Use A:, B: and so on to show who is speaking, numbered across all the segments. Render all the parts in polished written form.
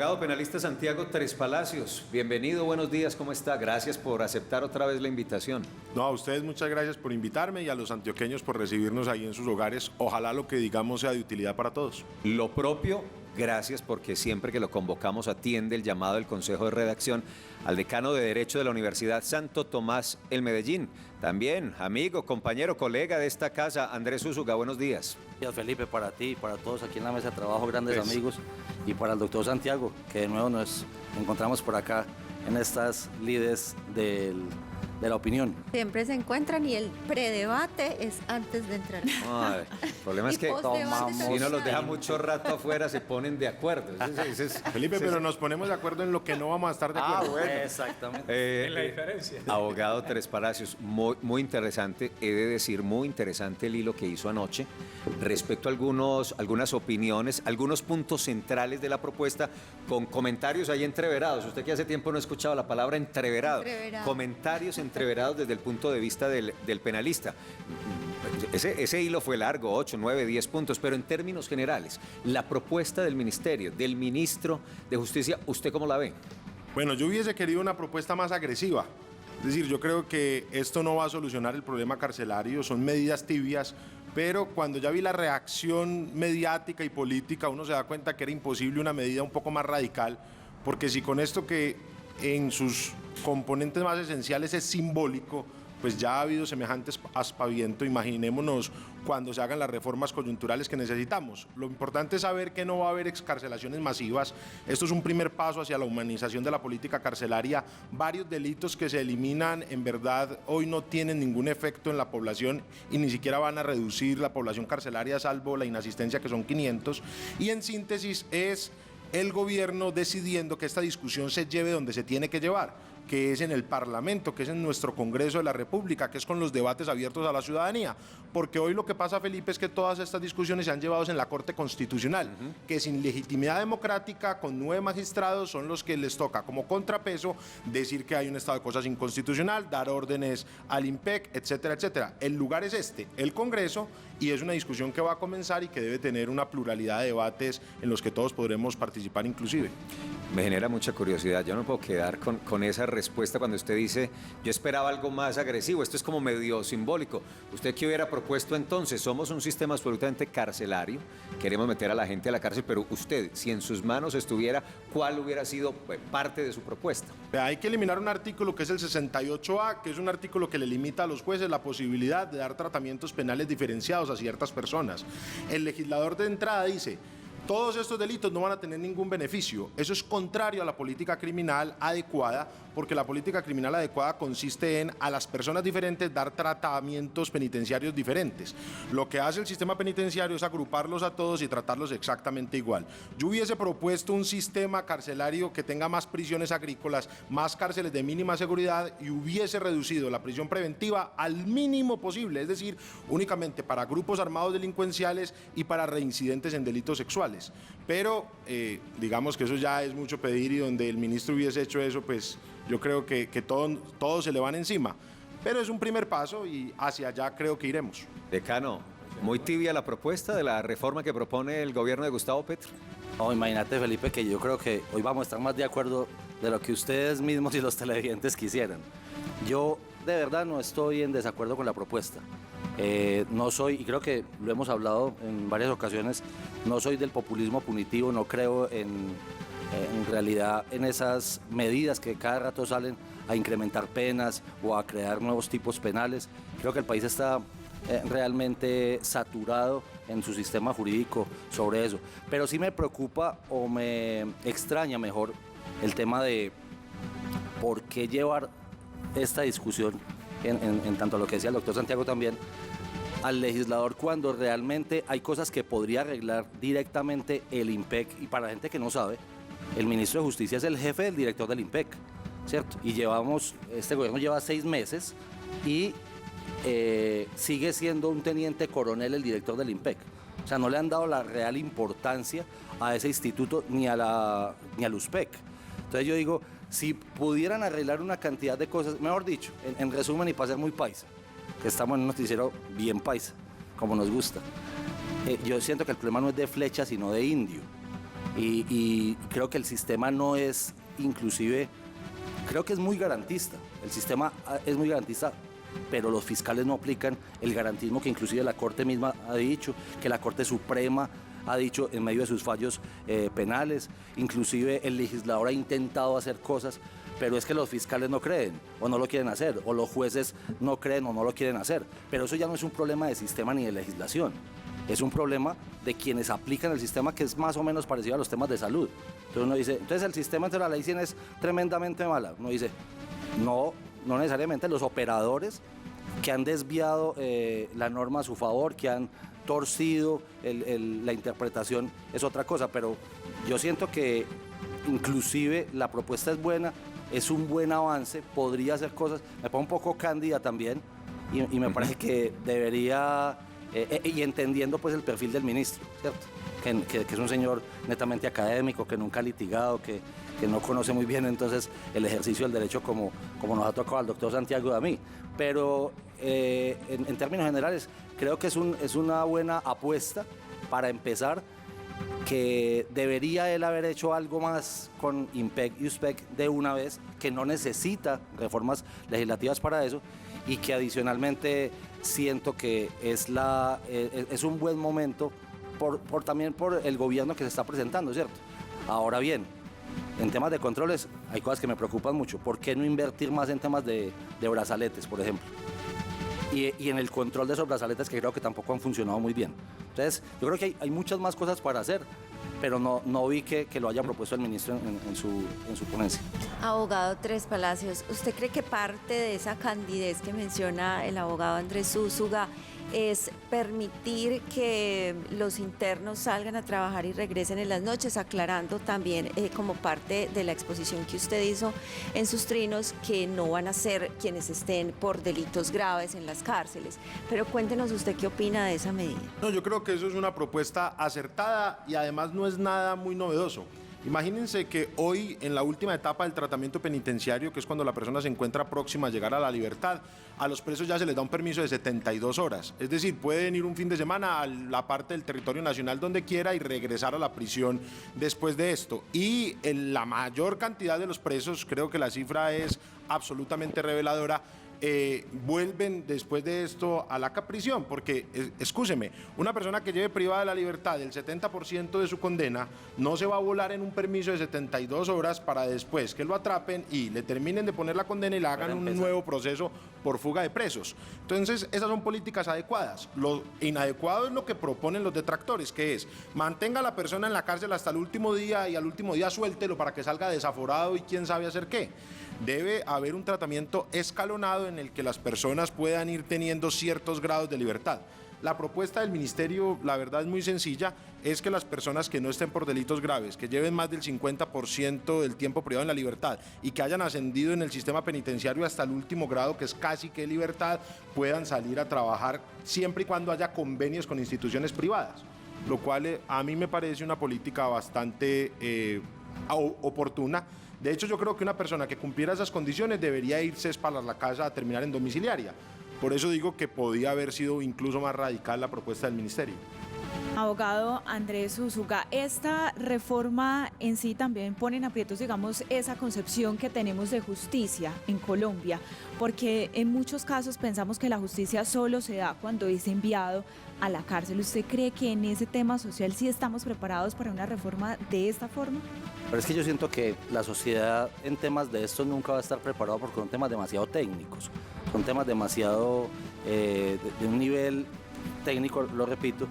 A: Abogado penalista Santiago Tres Palacios, bienvenido, buenos días, ¿cómo está? Gracias por aceptar otra vez la invitación.
B: No, a ustedes muchas gracias por invitarme y a los antioqueños por recibirnos ahí en sus hogares. Ojalá lo que digamos sea de utilidad para todos.
A: Lo propio, gracias porque siempre que lo convocamos atiende el llamado del Consejo de Redacción al decano de Derecho de la Universidad Santo Tomás el Medellín. También amigo, compañero, colega de esta casa, Andrés Úsuga, buenos días.
C: Gracias, Felipe, para ti, para todos aquí en la mesa de trabajo, grandes amigos, y para el doctor Santiago, que de nuevo nos encontramos por acá en estas lides de la opinión.
D: Siempre se encuentran y el predebate es antes de entrar.
A: Ay, el problema es que si uno los deja mucho rato afuera se ponen de acuerdo.
B: Felipe, pero nos ponemos de acuerdo en lo que no vamos a estar de acuerdo.
C: Bueno. Exactamente.
E: En la diferencia.
A: Abogado Tres Palacios, muy interesante, he de decir, muy interesante el hilo que hizo anoche respecto a algunas opiniones, algunos puntos centrales de la propuesta, con comentarios ahí entreverados. Usted que hace tiempo no ha escuchado la palabra entreverado. Comentarios entreverados desde el punto de vista del penalista. Ese hilo fue largo, 8, 9, 10 puntos, pero en términos generales, la propuesta del ministerio, del ministro de Justicia, ¿usted cómo la ve?
B: Bueno, yo hubiese querido una propuesta más agresiva. Es decir, yo creo que esto no va a solucionar el problema carcelario, son medidas tibias, pero cuando ya vi la reacción mediática y política, uno se da cuenta que era imposible una medida un poco más radical, porque si con esto que en sus componentes más esenciales es simbólico, pues ya ha habido semejante aspaviento, imaginémonos cuando se hagan las reformas coyunturales que necesitamos. Lo importante es saber que no va a haber excarcelaciones masivas. Esto es un primer paso hacia la humanización de la política carcelaria. Varios delitos que se eliminan, en verdad, hoy no tienen ningún efecto en la población y ni siquiera van a reducir la población carcelaria, salvo la inasistencia, que son 500. Y en síntesis es el gobierno decidiendo que esta discusión se lleve donde se tiene que llevar, que es en el Parlamento, que es en nuestro Congreso de la República, que es con los debates abiertos a la ciudadanía. Porque hoy lo que pasa, Felipe, es que todas estas discusiones se han llevado en la Corte Constitucional, que sin legitimidad democrática, con 9 magistrados, son los que les toca como contrapeso decir que hay un estado de cosas inconstitucional, dar órdenes al IMPEC, etcétera, etcétera. El lugar es este, el Congreso, y es una discusión que va a comenzar y que debe tener una pluralidad de debates en los que todos podremos participar inclusive.
A: Me genera mucha curiosidad, yo no puedo quedar con esa respuesta cuando usted dice, yo esperaba algo más agresivo, esto es como medio simbólico. ¿Usted qué hubiera propuesto entonces? Somos un sistema absolutamente carcelario, queremos meter a la gente a la cárcel, pero usted, si en sus manos estuviera, ¿cuál hubiera sido parte de su propuesta?
B: Hay que eliminar un artículo que es el 68A, que es un artículo que le limita a los jueces la posibilidad de dar tratamientos penales diferenciados a ciertas personas. El legislador de entrada dice: todos estos delitos no van a tener ningún beneficio. Eso es contrario a la política criminal adecuada, porque la política criminal adecuada consiste en a las personas diferentes dar tratamientos penitenciarios diferentes. Lo que hace el sistema penitenciario es agruparlos a todos y tratarlos exactamente igual. Yo hubiese propuesto un sistema carcelario que tenga más prisiones agrícolas, más cárceles de mínima seguridad, y hubiese reducido la prisión preventiva al mínimo posible, es decir, únicamente para grupos armados delincuenciales y para reincidentes en delitos sexuales. Pero digamos que eso ya es mucho pedir, y donde el ministro hubiese hecho eso, pues yo creo que todo se le van encima. Pero es un primer paso y hacia allá creo que iremos.
A: Decano, muy tibia la propuesta de la reforma que propone el gobierno de Gustavo Petro.
C: No, imagínate, Felipe, que yo creo que hoy vamos a estar más de acuerdo de lo que ustedes mismos y los televidentes quisieran. Yo de verdad no estoy en desacuerdo con la propuesta. No soy, y creo que lo hemos hablado en varias ocasiones, no soy del populismo punitivo, no creo en realidad en esas medidas que cada rato salen a incrementar penas o a crear nuevos tipos penales. Creo que el país está realmente saturado en su sistema jurídico sobre eso. Pero sí me preocupa, o me extraña mejor, el tema de por qué llevar esta discusión, en tanto a lo que decía el doctor Santiago también, al legislador, cuando realmente hay cosas que podría arreglar directamente el IMPEC. Y para la gente que no sabe, el ministro de Justicia es el jefe del director del IMPEC, ¿cierto? Y este gobierno lleva 6 meses y sigue siendo un teniente coronel el director del IMPEC. O sea, no le han dado la real importancia a ese instituto ni al USPEC. Entonces yo digo, si pudieran arreglar una cantidad de cosas, mejor dicho, en resumen, y para ser muy paisa, que estamos en un noticiero bien paisa, como nos gusta, yo siento que el problema no es de Flecha, sino de Indio. y creo que el sistema no es inclusive, creo que es muy garantista, el sistema es muy garantista, pero los fiscales no aplican el garantismo que inclusive la Corte misma ha dicho, que la Corte Suprema ha dicho en medio de sus fallos penales, inclusive el legislador ha intentado hacer cosas, pero es que los fiscales no creen o no lo quieren hacer, o los jueces no creen o no lo quieren hacer, pero eso ya no es un problema de sistema ni de legislación, es un problema de quienes aplican el sistema, que es más o menos parecido a los temas de salud. Entonces uno dice, entonces el sistema entre la ley 100 es tremendamente mala. Uno dice, no necesariamente, los operadores que han desviado la norma a su favor, que han torcido la interpretación es otra cosa, pero yo siento que inclusive la propuesta es buena, es un buen avance, podría hacer cosas, me pongo un poco cándida también y me parece que debería, y entendiendo pues el perfil del ministro, ¿cierto? Que es un señor netamente académico, que nunca ha litigado, que no conoce muy bien entonces el ejercicio del derecho como nos ha tocado al doctor Santiago y a mí. Pero en términos generales creo que es una buena apuesta para empezar, que debería él haber hecho algo más con IMPEC y USPEC de una vez, que no necesita reformas legislativas para eso, y que adicionalmente siento que es un buen momento también por el gobierno que se está presentando, ¿cierto? Ahora bien, en temas de controles hay cosas que me preocupan mucho. ¿Por qué no invertir más en temas de brazaletes, por ejemplo? Y en el control de esos brazaletes, que creo que tampoco han funcionado muy bien. Entonces, yo creo que hay muchas más cosas para hacer, pero no vi que lo haya propuesto el ministro en su ponencia.
D: Abogado Tres Palacios, ¿usted cree que parte de esa candidez que menciona el abogado Andrés Úsuga es permitir que los internos salgan a trabajar y regresen en las noches, aclarando también como parte de la exposición que usted hizo en sus trinos, que no van a ser quienes estén por delitos graves en las cárceles? Pero cuéntenos usted qué opina de esa medida.
B: No, yo creo que eso es una propuesta acertada y además no es nada muy novedoso. Imagínense que hoy, en la última etapa del tratamiento penitenciario, que es cuando la persona se encuentra próxima a llegar a la libertad, a los presos ya se les da un permiso de 72 horas. Es decir, pueden ir un fin de semana a la parte del territorio nacional donde quiera y regresar a la prisión después de esto. Y en la mayor cantidad de los presos, creo que la cifra es absolutamente reveladora, vuelven después de esto a la prisión, porque, excúseme, una persona que lleve privada de la libertad del 70% de su condena no se va a volar en un permiso de 72 horas para después que lo atrapen y le terminen de poner la condena y le hagan un nuevo proceso por fuga de presos. Entonces, esas son políticas adecuadas. Lo inadecuado es lo que proponen los detractores, que es mantenga a la persona en la cárcel hasta el último día y al último día suéltelo para que salga desaforado y quién sabe hacer qué. Debe haber un tratamiento escalonado en el que las personas puedan ir teniendo ciertos grados de libertad. La propuesta del ministerio, la verdad es muy sencilla, es que las personas que no estén por delitos graves, que lleven más del 50% del tiempo privado en la libertad y que hayan ascendido en el sistema penitenciario hasta el último grado, que es casi que libertad, puedan salir a trabajar siempre y cuando haya convenios con instituciones privadas, lo cual a mí me parece una política bastante oportuna. De hecho, yo creo que una persona que cumpliera esas condiciones debería irse para la casa a terminar en domiciliaria. Por eso digo que podía haber sido incluso más radical la propuesta del ministerio.
E: Abogado Andrés Úsuga, esta reforma en sí también pone en aprietos, digamos, esa concepción que tenemos de justicia en Colombia, porque en muchos casos pensamos que la justicia solo se da cuando es enviado a la cárcel. ¿Usted cree que en ese tema social sí estamos preparados para una reforma de esta forma?
C: Pero es que yo siento que la sociedad en temas de estos nunca va a estar preparada porque son temas demasiado técnicos, son temas demasiado de un nivel técnico, lo repito,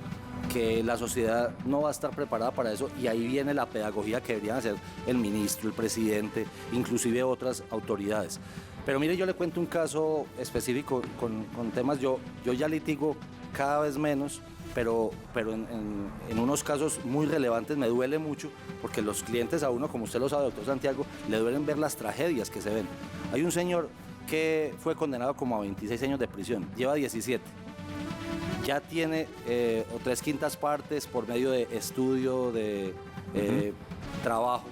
C: que la sociedad no va a estar preparada para eso, y ahí viene la pedagogía que deberían hacer el ministro, el presidente, inclusive otras autoridades. Pero mire, yo le cuento un caso específico con temas, yo ya litigo cada vez menos, pero en unos casos muy relevantes me duele mucho, porque los clientes a uno, como usted lo sabe, doctor Santiago, le duelen ver las tragedias que se ven. Hay un señor que fue condenado como a 26 años de prisión, lleva 17. Ya tiene 3/5 partes por medio de estudio, de trabajo.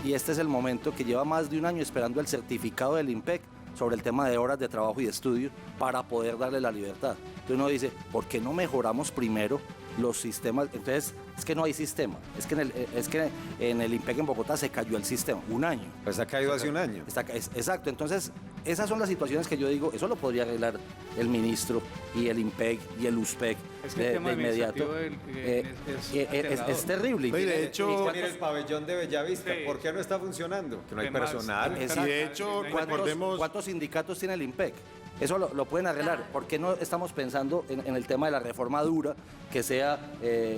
C: Y este es el momento que lleva más de un año esperando el certificado del IMPEC sobre el tema de horas de trabajo y de estudio para poder darle la libertad. Entonces uno dice, ¿por qué no mejoramos primero los sistemas, entonces es que no hay sistema, es que en el IMPEC en Bogotá se cayó el sistema, un año.
A: Pues ha caído hace un año.
C: Exacto, entonces esas son las situaciones que yo digo, eso lo podría arreglar el ministro y el IMPEC y el USPEC
F: Es que el tema
C: de inmediato. Es terrible.
B: Oye, de hecho,
A: Mire el pabellón de Bellavista,
F: Sí.
A: ¿por qué no está funcionando? Que no hay
F: Temas-
A: personal.
B: y de hecho, recordemos...
C: ¿Cuántos sindicatos tiene el IMPEC? Eso lo pueden arreglar. ¿Por qué no estamos pensando en el tema de la reforma dura, que sea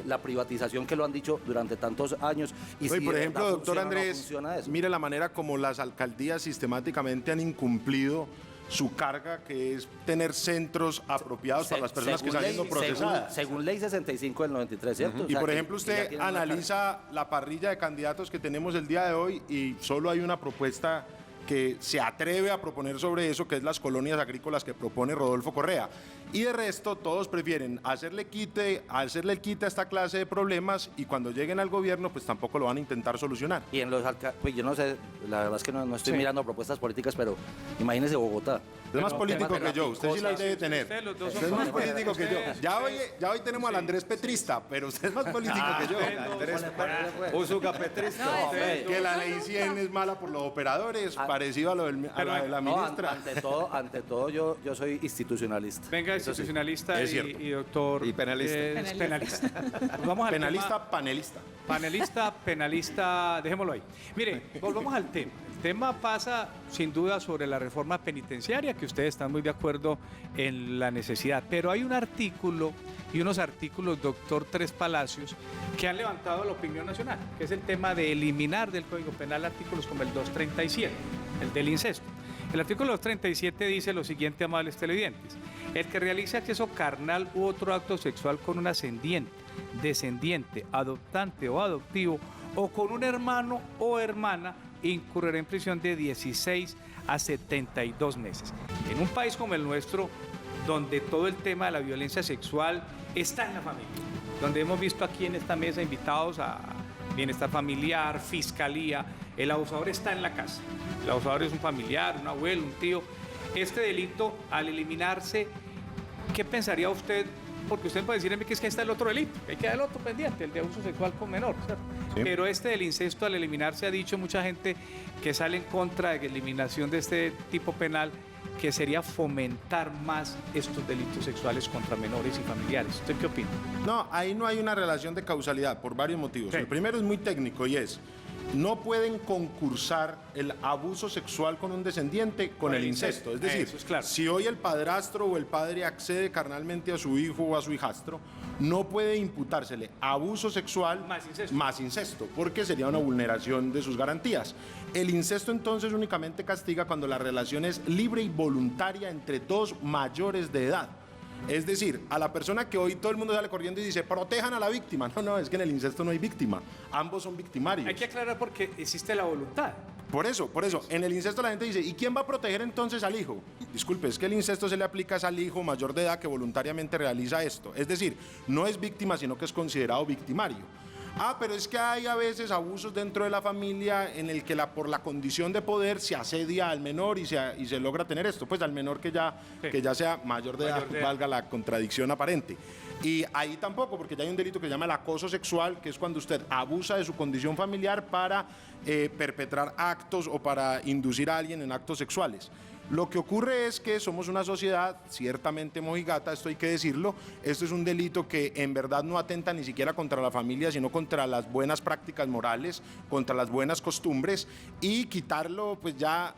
C: la privatización que lo han dicho durante tantos años?
B: Oye,
C: si
B: por
C: de
B: ejemplo,
C: verdad
B: doctor
C: funciona o no
B: Andrés,
C: funciona eso.
B: mire la manera como las alcaldías sistemáticamente han incumplido su carga, que es tener centros apropiados para las personas que están siendo procesadas.
C: Según ley 65 del 93, ¿cierto? O
B: Y
C: sea,
B: por
C: que-
B: ejemplo,
C: que ya
B: usted
C: tienen una carga.
B: analiza la parrilla de candidatos que tenemos el día de hoy y solo hay una propuesta que se atreve a proponer sobre eso, que es las colonias agrícolas que propone Rodolfo Correa. Y de resto, todos prefieren hacerle quite a esta clase de problemas y cuando lleguen al gobierno, pues tampoco lo van a intentar solucionar.
C: Y en los pues yo no sé, la verdad es que no estoy
F: Sí.
C: mirando propuestas políticas, pero imagínese Bogotá.
B: Usted es más político
C: temas de
B: que yo, usted sí las debe tener.
F: Ustedes los dos
B: Usted es
F: son
B: más
F: políticos.
B: político que yo.
F: Ustedes-
B: Ya hoy tenemos al Andrés Petrista, pero usted es más político que yo.
A: Andrés Usuga Petrista.
B: Que la ley 100 es mala por los operadores, parecido a lo a la de la
C: No,
B: ministra.
C: ante todo yo soy institucionalista.
F: Venga,
C: Eso sí.
F: institucionalista
B: Es cierto.
F: y doctor...
A: Y penalista.
F: es penalista. Pues vamos al
B: Penalista, panelista.
F: Panelista, penalista, dejémoslo ahí. Mire, volvamos al tema. El tema pasa sin duda sobre la reforma penitenciaria, que ustedes están muy de acuerdo en la necesidad, pero hay un artículo y unos artículos, doctor Tres Palacios, que han levantado la opinión nacional, que es el tema de eliminar del Código Penal artículos como el 237, el del incesto. El artículo 237 dice lo siguiente, amables televidentes: el que realice acceso carnal u otro acto sexual con un ascendiente, descendiente, adoptante o adoptivo, o con un hermano o hermana, incurrirá en prisión de 16 a 72 meses. En un país como el nuestro, donde todo el tema de la violencia sexual está en la familia, donde hemos visto aquí en esta mesa invitados a bienestar familiar, fiscalía, el abusador está en la casa. El abusador es un familiar, un abuelo, un tío. Este delito, al eliminarse, ¿qué pensaría usted? Porque usted puede decirme que es que está el otro delito, que hay que dar el otro pendiente, el de abuso sexual con menor, ¿cierto?
B: Sí.
F: Pero este del incesto, al eliminarse, ha dicho mucha gente que sale en contra de la eliminación de este tipo penal, que sería fomentar más estos delitos sexuales contra menores y familiares. ¿Usted qué opina?
B: No, ahí no hay una relación de causalidad por varios motivos.
F: Sí.
B: El primero es muy técnico y es: no pueden concursar el abuso sexual con un descendiente con el incesto. Es decir,
F: Eso es claro.
B: si hoy el padrastro o el padre accede carnalmente a su hijo o a su hijastro, no puede imputársele abuso sexual
F: Más incesto.
B: porque sería una vulneración de sus garantías. El incesto entonces únicamente castiga cuando la relación es libre y voluntaria entre dos mayores de edad. Es decir, a la persona que hoy todo el mundo sale corriendo y dice, protejan a la víctima. No, es que en el incesto no hay víctima. Ambos son victimarios.
F: Hay que aclarar porque existe la voluntad.
B: Por eso, en el incesto la gente dice, ¿y quién va a proteger entonces al hijo? Disculpe, es que el incesto se le aplica es al hijo mayor de edad que voluntariamente realiza esto. Es decir, no es víctima, sino que es considerado victimario. Pero es que hay a veces abusos dentro de la familia en el que por la condición de poder se asedia al menor y se logra tener esto, pues al menor que ya sea mayor de edad, valga la contradicción aparente. Y ahí tampoco, porque ya hay un delito que se llama el acoso sexual, que es cuando usted abusa de su condición familiar para perpetrar actos o para inducir a alguien en actos sexuales. Lo que ocurre es que somos una sociedad ciertamente mojigata, esto hay que decirlo. Esto es un delito que en verdad no atenta ni siquiera contra la familia, sino contra las buenas prácticas morales, contra las buenas costumbres, y quitarlo, pues ya.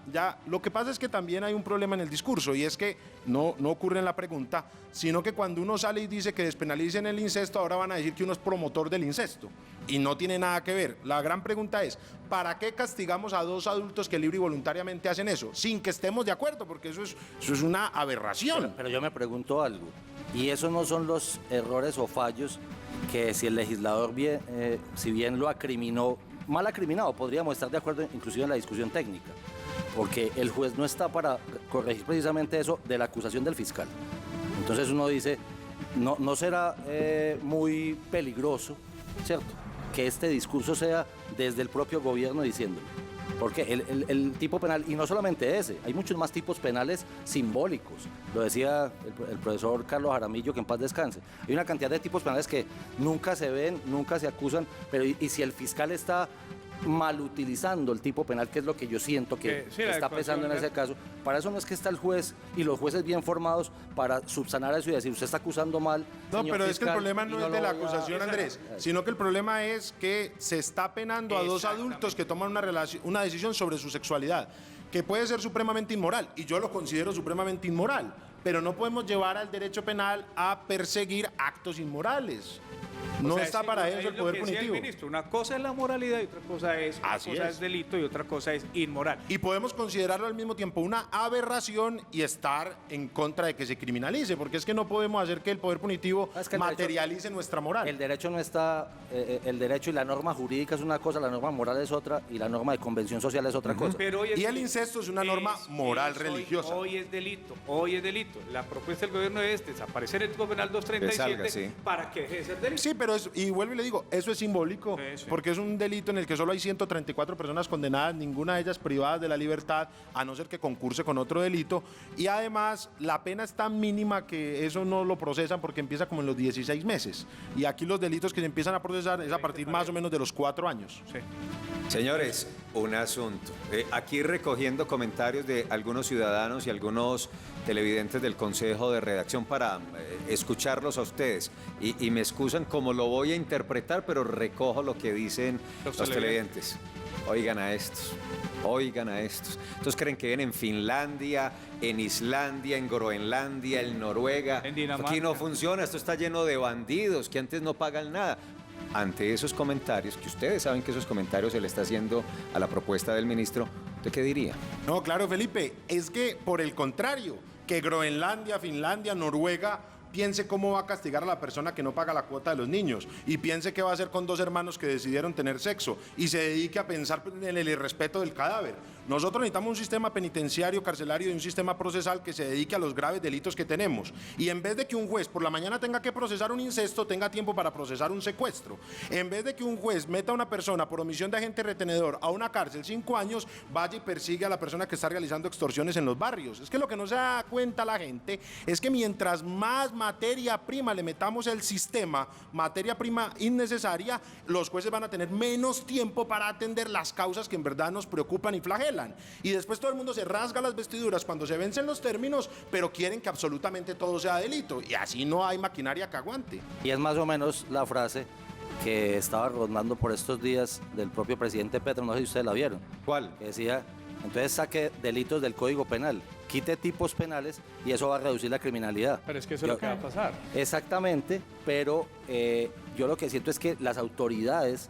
B: Lo que pasa es que también hay un problema en el discurso, y es que no ocurre en la pregunta, sino que cuando uno sale y dice que despenalicen el incesto, ahora van a decir que uno es promotor del incesto, y no tiene nada que ver. La gran pregunta es, ¿para qué castigamos a dos adultos que libre y voluntariamente hacen eso? Sin que estemos de acuerdo, porque eso es una aberración.
C: Pero yo me pregunto algo, y esos no son los errores o fallos que si el legislador, si bien lo acriminó, mal acriminado, podríamos estar de acuerdo inclusive en la discusión técnica, porque el juez no está para corregir precisamente eso de la acusación del fiscal. Entonces uno dice, no será muy peligroso, ¿cierto?, que este discurso sea desde el propio gobierno diciéndolo. Porque el tipo penal, y no solamente ese, hay muchos más tipos penales simbólicos. Lo decía el profesor Carlos Jaramillo, que en paz descanse. Hay una cantidad de tipos penales que nunca se ven, nunca se acusan, pero y si el fiscal está mal utilizando el tipo penal, que es lo que yo siento que
F: sí, la
C: está
F: adecuación,
C: pesando en ese caso, para eso no es que está el juez y los jueces bien formados para subsanar eso y decir, usted está acusando mal.
B: No,
C: señor
B: pero es que el
C: fiscal,
B: problema
C: y
B: no es de
C: lo
B: la
C: voy a-
B: acusación, Andrés, sino que el problema es que se está penando a dos
F: Exactamente.
B: adultos que toman una decisión sobre su sexualidad, que puede ser supremamente inmoral, y yo lo considero supremamente inmoral, pero no podemos llevar al derecho penal a perseguir actos inmorales. No
F: O sea,
B: está
F: sí,
B: para
F: es
B: eso el
F: lo
B: poder
F: que decía
B: punitivo.
F: ministro, una cosa es la moralidad y otra cosa
B: Así es.
F: delito y otra cosa es inmoral.
B: Y podemos considerarlo al mismo tiempo una aberración y estar en contra de que se criminalice, porque es que no podemos hacer que el poder punitivo
C: Es que el derecho-
B: materialice nuestra moral.
C: El derecho no está, el derecho y la norma jurídica es una cosa, la norma moral es otra y la norma de convención social es otra cosa.
F: Pero hoy es
B: Y el
F: delito.
B: incesto es una norma moral religiosa.
F: Hoy es delito, hoy es delito. La propuesta del gobierno es desaparecer el tipo penal 237
A: Que salga, sí.
F: para que deje de ser delito.
B: Sí, pero y vuelvo y le digo, eso es simbólico,
F: Sí, sí.
B: porque es un delito en el que solo hay 134 personas condenadas, ninguna de ellas privadas de la libertad, a no ser que concurse con otro delito, y además la pena es tan mínima que eso no lo procesan porque empieza como en los 16 meses, y aquí los delitos que se empiezan a procesar es a partir más o menos de los 4 años.
F: Sí.
A: Señores, un asunto. Aquí recogiendo comentarios de algunos ciudadanos y algunos televidentes del Consejo de Redacción para escucharlos a ustedes. Y me excusan cómo lo voy a interpretar, pero recojo lo que dicen
F: Los
A: los televidentes. Oigan a estos, oigan a estos. Entonces creen que ven en Finlandia, en Islandia, en Groenlandia, en Noruega.
F: En Dinamarca.
A: Aquí no funciona, esto está lleno de bandidos que antes no pagan nada. Ante esos comentarios, que ustedes saben que esos comentarios se le está haciendo a la propuesta del ministro, ¿usted qué diría?
B: No, claro, Felipe, es que por el contrario, que Groenlandia, Finlandia, Noruega piense cómo va a castigar a la persona que no paga la cuota de los niños y piense qué va a hacer con dos hermanos que decidieron tener sexo y se dedique a pensar en el irrespeto del cadáver. Nosotros necesitamos un sistema penitenciario, carcelario y un sistema procesal que se dedique a los graves delitos que tenemos. Y en vez de que un juez por la mañana tenga que procesar un incesto, tenga tiempo para procesar un secuestro. En vez de que un juez meta a una persona por omisión de agente retenedor a una cárcel 5 años, vaya y persigue a la persona que está realizando extorsiones en los barrios. Es que lo que no se da cuenta la gente es que mientras más materia prima le metamos al sistema, materia prima innecesaria, los jueces van a tener menos tiempo para atender las causas que en verdad nos preocupan y flagelan. Y después todo el mundo se rasga las vestiduras cuando se vencen los términos, pero quieren que absolutamente todo sea delito. Y así no hay maquinaria que aguante.
C: Y es más o menos la frase que estaba rondando por estos días del propio presidente Petro, no sé si ustedes la vieron,
A: ¿Cuál?
C: que decía, entonces saque delitos del Código Penal, quite tipos penales y eso va a reducir la criminalidad.
F: Pero es que eso es lo que va a pasar.
C: Exactamente, pero yo lo que siento es que las autoridades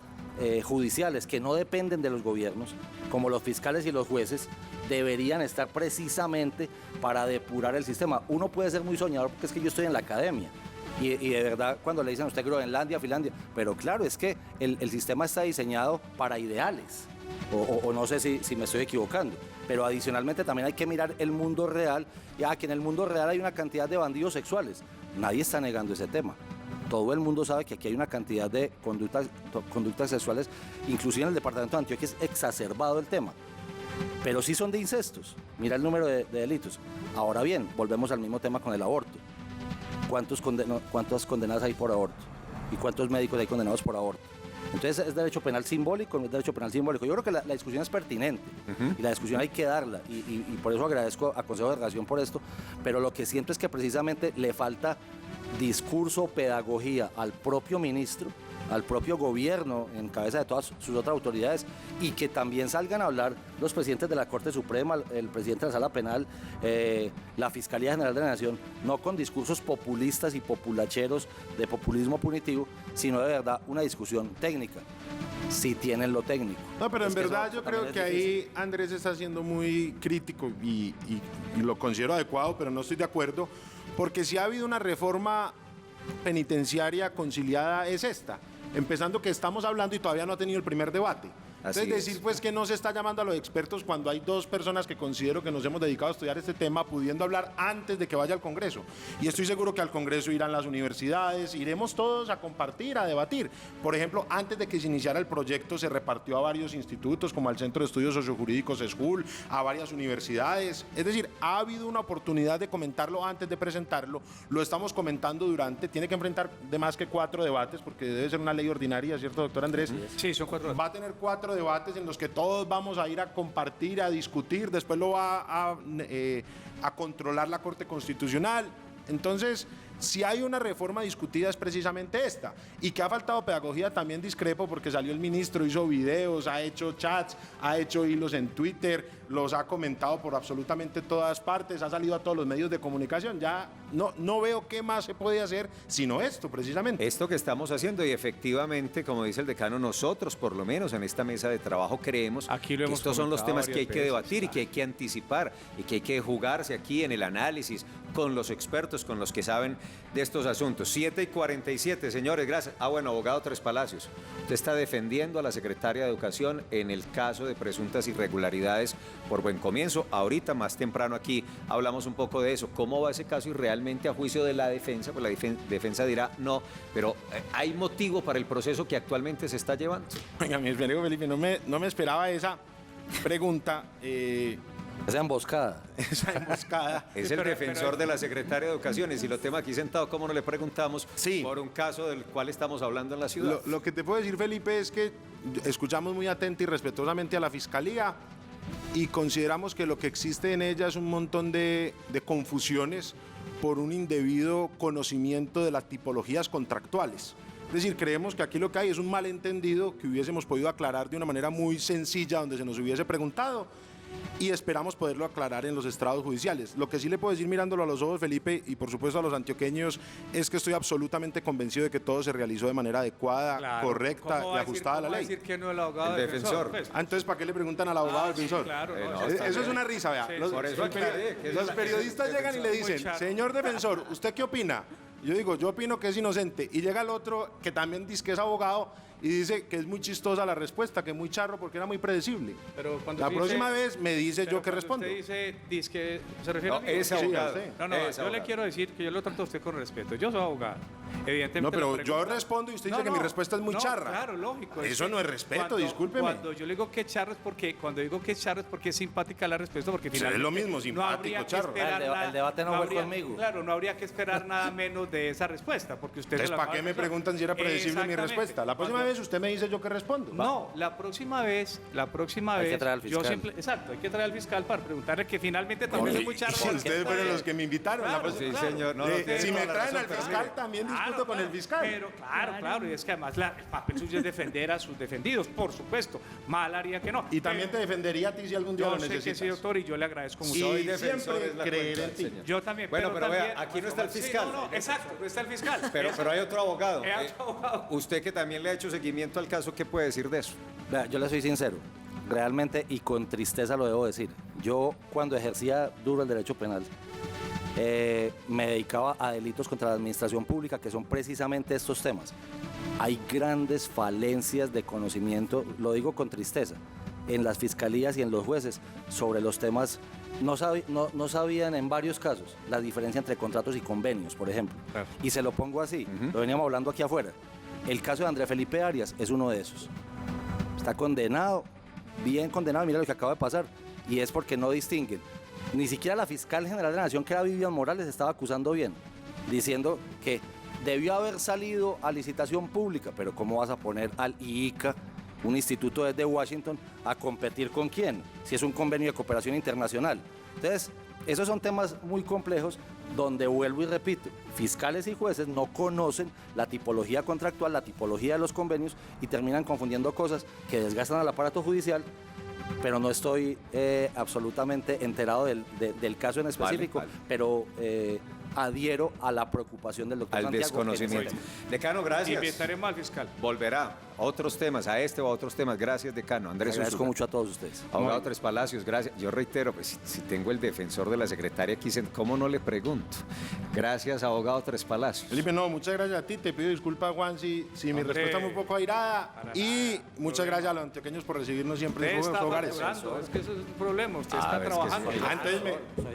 C: judiciales que no dependen de los gobiernos, como los fiscales y los jueces, deberían estar precisamente para depurar el sistema. Uno puede ser muy soñador porque es que yo estoy en la academia. Y de verdad, cuando le dicen a usted Groenlandia, Finlandia, pero claro, es que el sistema está diseñado para ideales. O no sé si me estoy equivocando, pero adicionalmente también hay que mirar el mundo real, ya que en el mundo real hay una cantidad de bandidos sexuales. Nadie está negando ese tema. Todo el mundo sabe que aquí hay una cantidad de conductas sexuales, inclusive en el departamento de Antioquia es exacerbado el tema. Pero sí son de incestos. Mira el número de delitos. Ahora bien, volvemos al mismo tema con el aborto. ¿Cuántas condenadas hay por aborto? ¿Y cuántos médicos hay condenados por aborto? Entonces, ¿es derecho penal simbólico o no es derecho penal simbólico? Yo creo que la discusión es pertinente y la discusión hay que darla y por eso agradezco a Consejo de Redacción por esto, pero lo que siento es que precisamente le falta discurso, pedagogía al propio ministro, al propio gobierno en cabeza de todas sus otras autoridades y que también salgan a hablar los presidentes de la Corte Suprema, el presidente de la Sala Penal, la Fiscalía General de la Nación, no con discursos populistas y populacheros de populismo punitivo, sino de verdad una discusión técnica, si tienen lo técnico.
B: No, pero en
C: Es que
B: verdad
C: eso
B: yo
C: también
B: creo
C: es
B: que
C: difícil.
B: ahí Andrés está siendo muy crítico y lo considero adecuado, pero no estoy de acuerdo, porque si ha habido una reforma penitenciaria conciliada es esta, empezando que estamos hablando y todavía no ha tenido el primer debate. Entonces decir pues que no se está llamando a los expertos cuando hay dos personas que considero que nos hemos dedicado a estudiar este tema pudiendo hablar antes de que vaya al Congreso. Y estoy seguro que al Congreso irán las universidades, iremos todos a compartir, a debatir. Por ejemplo, antes de que se iniciara el proyecto se repartió a varios institutos como al Centro de Estudios Sociojurídicos SCHOOL, a varias universidades. Es decir, ha habido una oportunidad de comentarlo antes de presentarlo, lo estamos comentando durante, tiene que enfrentar de más que 4 debates porque debe ser una ley ordinaria, ¿cierto, doctor Andrés?
F: Sí, son 4
B: Va a tener 4 debates en los que todos vamos a ir a compartir, a discutir, después lo va a controlar la Corte Constitucional. Entonces, si hay una reforma discutida es precisamente esta. Y que ha faltado pedagogía también discrepo porque salió el ministro, hizo videos, ha hecho chats, ha hecho hilos en Twitter, los ha comentado por absolutamente todas partes, ha salido a todos los medios de comunicación. Ya no veo qué más se puede hacer sino esto, precisamente.
A: Esto que estamos haciendo, y efectivamente, como dice el decano, nosotros por lo menos en esta mesa de trabajo creemos
F: Aquí lo
A: que
F: hemos
A: estos son los
F: comentado
A: temas que hay
F: varias
A: que
F: veces,
A: debatir y que hay que anticipar y que hay que jugarse aquí en el análisis con los expertos, con los que saben de estos asuntos. 7:47, señores, gracias. Bueno, abogado Tres Palacios, usted está defendiendo a la secretaria de Educación en el caso de presuntas irregularidades por Buen Comienzo. Ahorita, más temprano aquí, hablamos un poco de eso. ¿Cómo va ese caso y realmente a juicio de la defensa? Pues la defensa dirá no, pero ¿hay motivo para el proceso que actualmente se está llevando?
B: Venga, mi amigo Felipe, no me esperaba esa pregunta.
C: Esa emboscada.
B: Esa emboscada.
A: Es el defensor de la secretaria de Educación y si lo tenemos aquí sentado, ¿cómo no le preguntamos
B: Sí.
A: por un caso del cual estamos hablando en la ciudad?
B: Lo que te puedo decir, Felipe, es que escuchamos muy atenta y respetuosamente a la Fiscalía y consideramos que lo que existe en ella es un montón de confusiones por un indebido conocimiento de las tipologías contractuales. Es decir, creemos que aquí lo que hay es un malentendido que hubiésemos podido aclarar de una manera muy sencilla donde se nos hubiese preguntado y esperamos poderlo aclarar en los estrados judiciales. Lo que sí le puedo decir mirándolo a los ojos, Felipe, y por supuesto a los antioqueños, es que estoy absolutamente convencido de que todo se realizó de manera adecuada,
F: Claro.
B: correcta
F: ¿Cómo
B: y
F: va a decir-
B: ajustada a la
F: cómo va a
B: ley.
F: decir que no el abogado
A: El defensor.
F: Pues,
B: Entonces, ¿para qué le preguntan al abogado
F: sí,
B: defensor?
F: claro, no,
A: no,
F: está
B: Eso es
F: bien.
B: una risa, vea.
F: Sí,
B: Los,
A: por eso
B: los
A: aclaré que es
B: los
A: la-
B: periodistas
A: el
B: llegan y le
F: defensor muy
B: dicen,
F: charro.
B: señor defensor, ¿usted qué opina? Yo digo, yo opino que es inocente. Y llega el otro que también dice que es abogado y dice que es muy chistosa la respuesta, que es muy charro porque era muy predecible.
F: Pero cuando
B: La
F: usted
B: próxima
F: dice-
B: vez me dice
F: pero
B: yo que
F: cuando
B: respondo.
F: Usted dice que se refiere
A: No,
F: a mí.
A: ese
B: Sí,
A: abogado.
B: a usted.
F: No,
A: ese
F: yo le
A: abogado.
F: quiero decir que yo lo trato a usted con respeto. Yo soy abogado. Evidentemente.
B: No, pero
F: la
B: yo
F: pregunta-
B: respondo y usted dice que mi respuesta es muy charra.
F: Claro, lógico.
B: Eso
F: que
B: no es respeto,
F: cuando-
B: discúlpeme.
F: Cuando yo le digo que es charro es porque, cuando digo que es charro es porque es simpática la respuesta, porque
B: Sí, es
F: finalmente
B: lo mismo, simpático,
F: habría que
B: charro.
F: esperar
C: El
F: nada-
C: debate no fue
F: habría-
C: conmigo.
F: Claro, no habría que esperar nada menos de esa respuesta, porque usted.
B: Entonces,
F: se la
B: ¿para
F: acaba
B: qué
F: de
B: me
F: pensar.
B: preguntan si era predecible mi
F: Exactamente.
B: respuesta? La próxima
F: Cuando-
B: vez usted me dice yo que respondo.
F: No, la próxima vez,
C: Hay que traer al fiscal.
F: exacto, hay que traer al fiscal para preguntarle que finalmente también es muy charro.
B: Y ustedes fueron los que me invitaron.
F: Claro,
B: La próxima-
A: Sí, señor. No, no, tiene
B: si me
A: toda la
B: traen
A: razón,
B: al
A: pero
B: fiscal,
A: mire,
B: también
F: Claro,
B: discuto con el
F: claro,
B: fiscal.
F: Pero claro, y es que además el papel suyo es defender a sus defendidos, por supuesto. Mal haría que no.
B: Y también te defendería a ti si algún día
F: Yo
B: lo
F: sé que
B: necesitas.
F: sí, doctor, y yo le agradezco mucho.
B: Y
A: Soy defensor,
B: siempre
A: es la
B: creer
A: cuenta,
B: en ti.
A: señor.
F: Yo también.
A: Bueno, pero vea,
F: también-
A: aquí no está el
F: Sí,
A: fiscal.
F: no, exacto, no está el fiscal.
A: Pero hay otro abogado.
F: Hay otro abogado.
A: Usted que también le ha hecho seguimiento al caso, ¿qué puede decir de eso?
C: Vea, yo le soy sincero, realmente y con tristeza lo debo decir. Yo cuando ejercía duro el derecho penal, me dedicaba a delitos contra la administración pública, que son precisamente estos temas. Hay grandes falencias de conocimiento, lo digo con tristeza, en las fiscalías y en los jueces sobre los temas. No sabían en varios casos la diferencia entre contratos y convenios, por ejemplo.
F: Claro.
C: Y se lo pongo así, lo veníamos hablando aquí afuera. El caso de Andrés Felipe Arias es uno de esos. Está condenado, bien condenado, mira lo que acaba de pasar. Y es porque no distinguen. Ni siquiera la fiscal general de la Nación, que era Vivian Morales, estaba acusando bien, diciendo que debió haber salido a licitación pública, pero ¿cómo vas a poner al IICA, un instituto desde Washington, a competir con quién? Si es un convenio de cooperación internacional. Entonces, esos son temas muy complejos donde, vuelvo y repito, fiscales y jueces no conocen la tipología contractual, la tipología de los convenios y terminan confundiendo cosas que desgastan al aparato judicial, pero no estoy absolutamente enterado del caso en específico,
A: vale.
C: pero adhiero a la preocupación del doctor
A: Al
C: Santiago.
A: desconocimiento. Decano, gracias.
F: Invitaremos al fiscal.
A: Volverá. otros temas, a este o a otros temas. Gracias, decano.
C: Les
A: Andrés
C: agradezco
A: Úsuga.
C: mucho a todos ustedes.
A: Abogado Tres Palacios, gracias. Yo reitero, pues si tengo el defensor de la secretaria aquí, ¿cómo no le pregunto? Gracias, abogado Tres Palacios.
B: Felipe, no, muchas gracias a ti. Te pido disculpas, Juan, si mi respuesta es un poco airada. Y muchas gracias a los antioqueños por recibirnos siempre en
F: Usted
B: sus
F: está
B: hogares.
F: facturando, es que eso es un problema, usted
A: Ah,
F: está
A: es que
F: trabajando.
A: sí.
B: Ah, entonces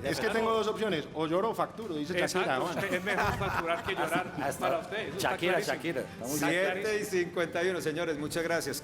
B: es que tengo dos opciones, o lloro o facturo, dice Shakira.
F: Exacto,
B: Juan.
F: usted es mejor facturar que llorar para usted. Eso está
C: Shakira,
F: clarísimo.
C: Shakira. Está muy
F: Está
C: bien.
F: clarísimo.
A: 7:51, señores, muchas gracias.